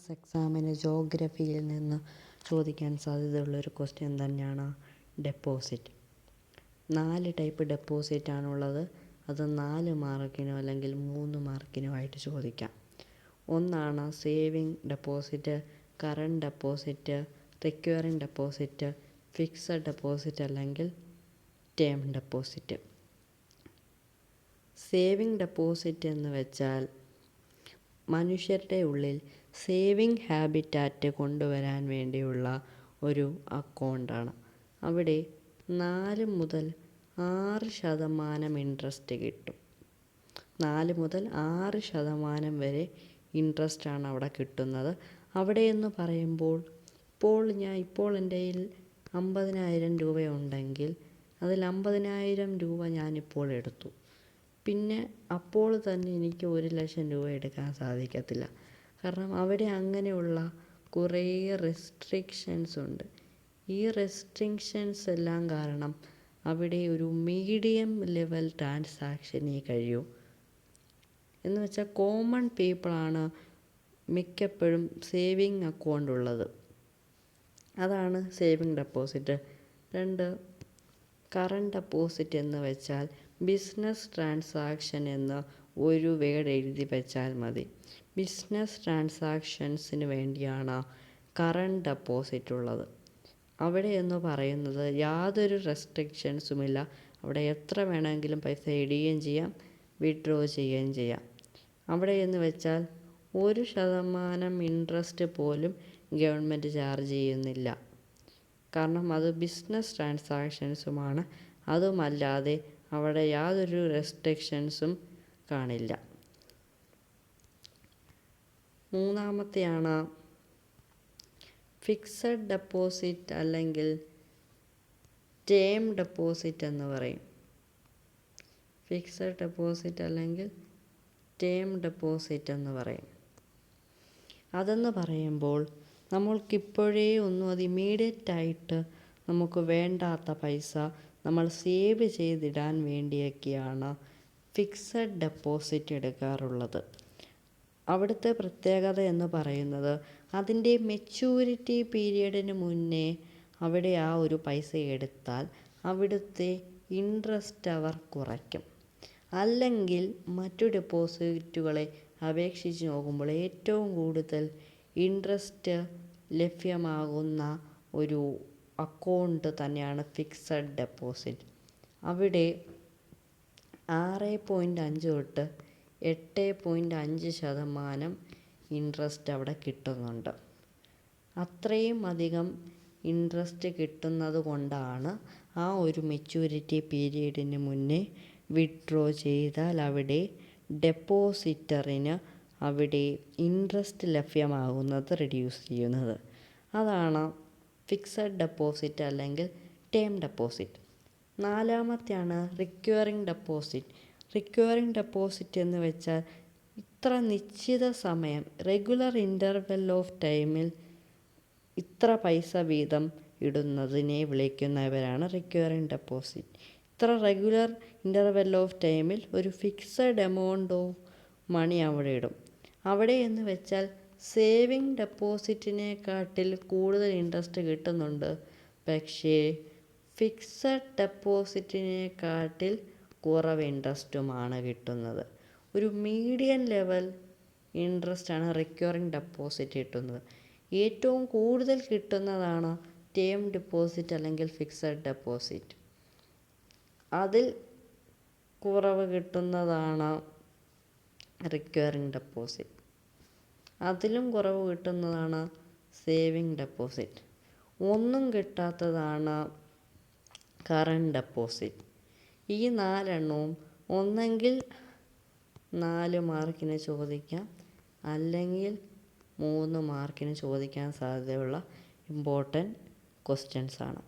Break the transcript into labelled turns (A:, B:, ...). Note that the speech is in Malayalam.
A: എൻട്രൻസ് എക്സാമിന് ജോഗ്രഫിയിൽ നിന്ന് ചോദിക്കാൻ സാധ്യതയുള്ളൊരു ക്വസ്റ്റ്യൻ തന്നെയാണ് ഡെപ്പോസിറ്റ്. 4 ടൈപ്പ് ഡെപ്പോസിറ്റാണുള്ളത്. അത് 4 മാർക്കിനോ അല്ലെങ്കിൽ 3 മാർക്കിനോ ആയിട്ട് ചോദിക്കാം. ഒന്നാണ് saving deposit, current deposit, recurring deposit, fixed deposit അല്ലെങ്കിൽ ടേം ഡെപ്പോസിറ്റ്. സേവിങ് ഡെപ്പോസിറ്റ് എന്ന് വെച്ചാൽ മനുഷ്യരുടെ ഉള്ളിൽ സേവിങ് ഹാബിറ്റാറ്റ് കൊണ്ടുവരാൻ വേണ്ടിയുള്ള ഒരു അക്കൗണ്ടാണ്. അവിടെ 4 മുതൽ 6% ഇൻട്രസ്റ്റ് കിട്ടും. 4 മുതൽ 6% വരെ ഇൻട്രസ്റ്റാണ് അവിടെ കിട്ടുന്നത്. അവിടെ എന്ന് പറയുമ്പോൾ ഇപ്പോൾ എൻ്റെ കയ്യിൽ 50,000 രൂപയുണ്ടെങ്കിൽ അതിൽ 50,000 രൂപ ഞാനിപ്പോൾ എടുത്തു. പിന്നെ അപ്പോൾ തന്നെ എനിക്ക് 1,00,000 രൂപ എടുക്കാൻ സാധിക്കത്തില്ല. കാരണം അവിടെ അങ്ങനെയുള്ള കുറേ റെസ്ട്രിക്ഷൻസ് ഉണ്ട്. ഈ റെസ്ട്രിക്ഷൻസ് എല്ലാം കാരണം അവിടെ ഒരു മീഡിയം ലെവൽ ട്രാൻസാക്ഷനേ കഴിയൂ. എന്ന് വെച്ചാൽ കോമൺ പീപ്പിളാണ് മിക്കപ്പോഴും സേവിങ് അക്കൗണ്ട് ഉള്ളത്. അതാണ് സേവിങ് ഡെപ്പോസിറ്റ്. 2 കറണ്ട് ഡെപ്പോസിറ്റ് എന്ന് വെച്ചാൽ ബിസിനസ് ട്രാൻസാക്ഷൻ എന്ന് ഒരു വേർഡ് എഴുതി വെച്ചാൽ മതി. ബിസിനസ് ട്രാൻസാക്ഷൻസിന് വേണ്ടിയാണ് കറണ്ട് ഡെപ്പോസിറ്റ് ഉള്ളത്. അവിടെ എന്ന് പറയുന്നത് യാതൊരു റെസ്ട്രിക്ഷൻസുമില്ല. അവിടെ എത്ര വേണമെങ്കിലും പൈസ ഇടുകയും ചെയ്യാം, വിഡ്രോ ചെയ്യുകയും ചെയ്യാം. അവിടെ എന്ന് വെച്ചാൽ 1% ഇൻട്രസ്റ്റ് പോലും ഗവൺമെൻറ് ചാർജ് ചെയ്യുന്നില്ല. കാരണം അത് ബിസിനസ് ട്രാൻസാക്ഷൻസുമാണ്. അതുമല്ലാതെ അവിടെ യാതൊരു റെസ്ട്രിക്ഷൻസും കാണില്ല. മൂന്നാമത്തെയാണ് ഫിക്സഡ് ഡെപ്പോസിറ്റ് അല്ലെങ്കിൽ ടേം ഡെപ്പോസിറ്റ് എന്ന് പറയും. ഫിക്സഡ് ഡെപ്പോസിറ്റ് അല്ലെങ്കിൽ ടേം ഡെപ്പോസിറ്റ് എന്ന് പറയും. അതെന്ന് പറയുമ്പോൾ നമ്മൾക്കിപ്പോഴേ ഒന്നും അത് ഇമ്മീഡിയറ്റായിട്ട് നമുക്ക് വേണ്ടാത്ത പൈസ നമ്മൾ സേവ് ചെയ്തിടാൻ വേണ്ടിയൊക്കെയാണ് ഫിക്സഡ് ഡെപ്പോസിറ്റ് എടുക്കാറുള്ളത്. അവിടുത്തെ പ്രത്യേകത എന്ന് പറയുന്നത് അതിൻ്റെ മെച്യൂരിറ്റി പീരിയഡിന് മുന്നേ അവിടെ ആ ഒരു പൈസ എടുത്താൽ അവിടുത്തെ ഇൻട്രസ്റ്റ് അവർ കുറയ്ക്കും. അല്ലെങ്കിൽ മറ്റു ഡെപ്പോസിറ്റുകളെ അപേക്ഷിച്ച് നോക്കുമ്പോൾ ഏറ്റവും കൂടുതൽ ഇൻട്രസ്റ്റ് ലഭ്യമാകുന്ന ഒരു അക്കൗണ്ട് തന്നെയാണ് ഫിക്സഡ് ഡെപ്പോസിറ്റ്. അവിടെ 6.5 തൊട്ട് 8.5% ഇൻട്രസ്റ്റ് അവിടെ കിട്ടുന്നുണ്ട്. അത്രയും അധികം ഇൻട്രസ്റ്റ് കിട്ടുന്നത് കൊണ്ടാണ് ആ ഒരു മെച്യൂരിറ്റി പീരീഡിന് മുന്നേ വിഡ്രോ ചെയ്താൽ അവിടെ ഡെപ്പോസിറ്ററിന് അവിടെ ഇൻട്രസ്റ്റ് ലഭ്യമാകുന്നത് റെഡ്യൂസ് ചെയ്യുന്നത്. അതാണ് ഫിക്സഡ് ഡെപ്പോസിറ്റ് അല്ലെങ്കിൽ ടേം ഡെപ്പോസിറ്റ്. നാലാമത്തെയാണ് റിക്വയറിങ് ഡെപ്പോസിറ്റ്. റിക്വയറിങ് ഡെപ്പോസിറ്റ് എന്ന് വെച്ചാൽ ഇത്ര നിശ്ചിത സമയം റെഗുലർ ഇൻ്റർവെൽ ഓഫ് ടൈമിൽ ഇത്ര പൈസ വീതം ഇടുന്നതിനെ വിളിക്കുന്നവരാണ് റിക്വയറിങ് ഡെപ്പോസിറ്റ്. ഇത്ര റെഗുലർ ഇൻ്റർവെൽ ഓഫ് ടൈമിൽ ഒരു ഫിക്സഡ് എമൗണ്ട് ഓഫ് മണി അവിടെ ഇടും. അവിടെ എന്ന് വെച്ചാൽ സേവിങ് ഡെപ്പോസിറ്റിനെക്കാട്ടിൽ കൂടുതൽ ഇൻട്രസ്റ്റ് കിട്ടുന്നുണ്ട്. പക്ഷേ ഫിക്സഡ് ഡെപ്പോസിറ്റിനെക്കാട്ടിൽ കുറവ് ഇൻട്രസ്റ്റുമാണ് കിട്ടുന്നത്. ഒരു മീഡിയം ലെവൽ ഇൻട്രസ്റ്റാണ് റിക്വയറിങ് ഡെപ്പോസിറ്റ് കിട്ടുന്നത്. ഏറ്റവും കൂടുതൽ കിട്ടുന്നതാണ് ടേം ഡെപ്പോസിറ്റ് അല്ലെങ്കിൽ ഫിക്സഡ് ഡെപ്പോസിറ്റ്. അതിൽ കുറവ് കിട്ടുന്നതാണ് റിക്വയറിങ് ഡെപ്പോസിറ്റ്. അതിലും കുറവ് കിട്ടുന്നതാണ് സേവിങ് ഡെപ്പോസിറ്റ്. ഒന്നും കിട്ടാത്തതാണ് കറണ്ട് ഡെപ്പോസിറ്റ്. ഈ 4 എണ്ണവും ഒന്നെങ്കിൽ 4 മാർക്കിന് ചോദിക്കാം, അല്ലെങ്കിൽ 3 മാർക്കിന് ചോദിക്കാൻ സാധ്യതയുള്ള ഇമ്പോർട്ടൻറ്റ് ക്വസ്റ്റ്യൻസാണ്.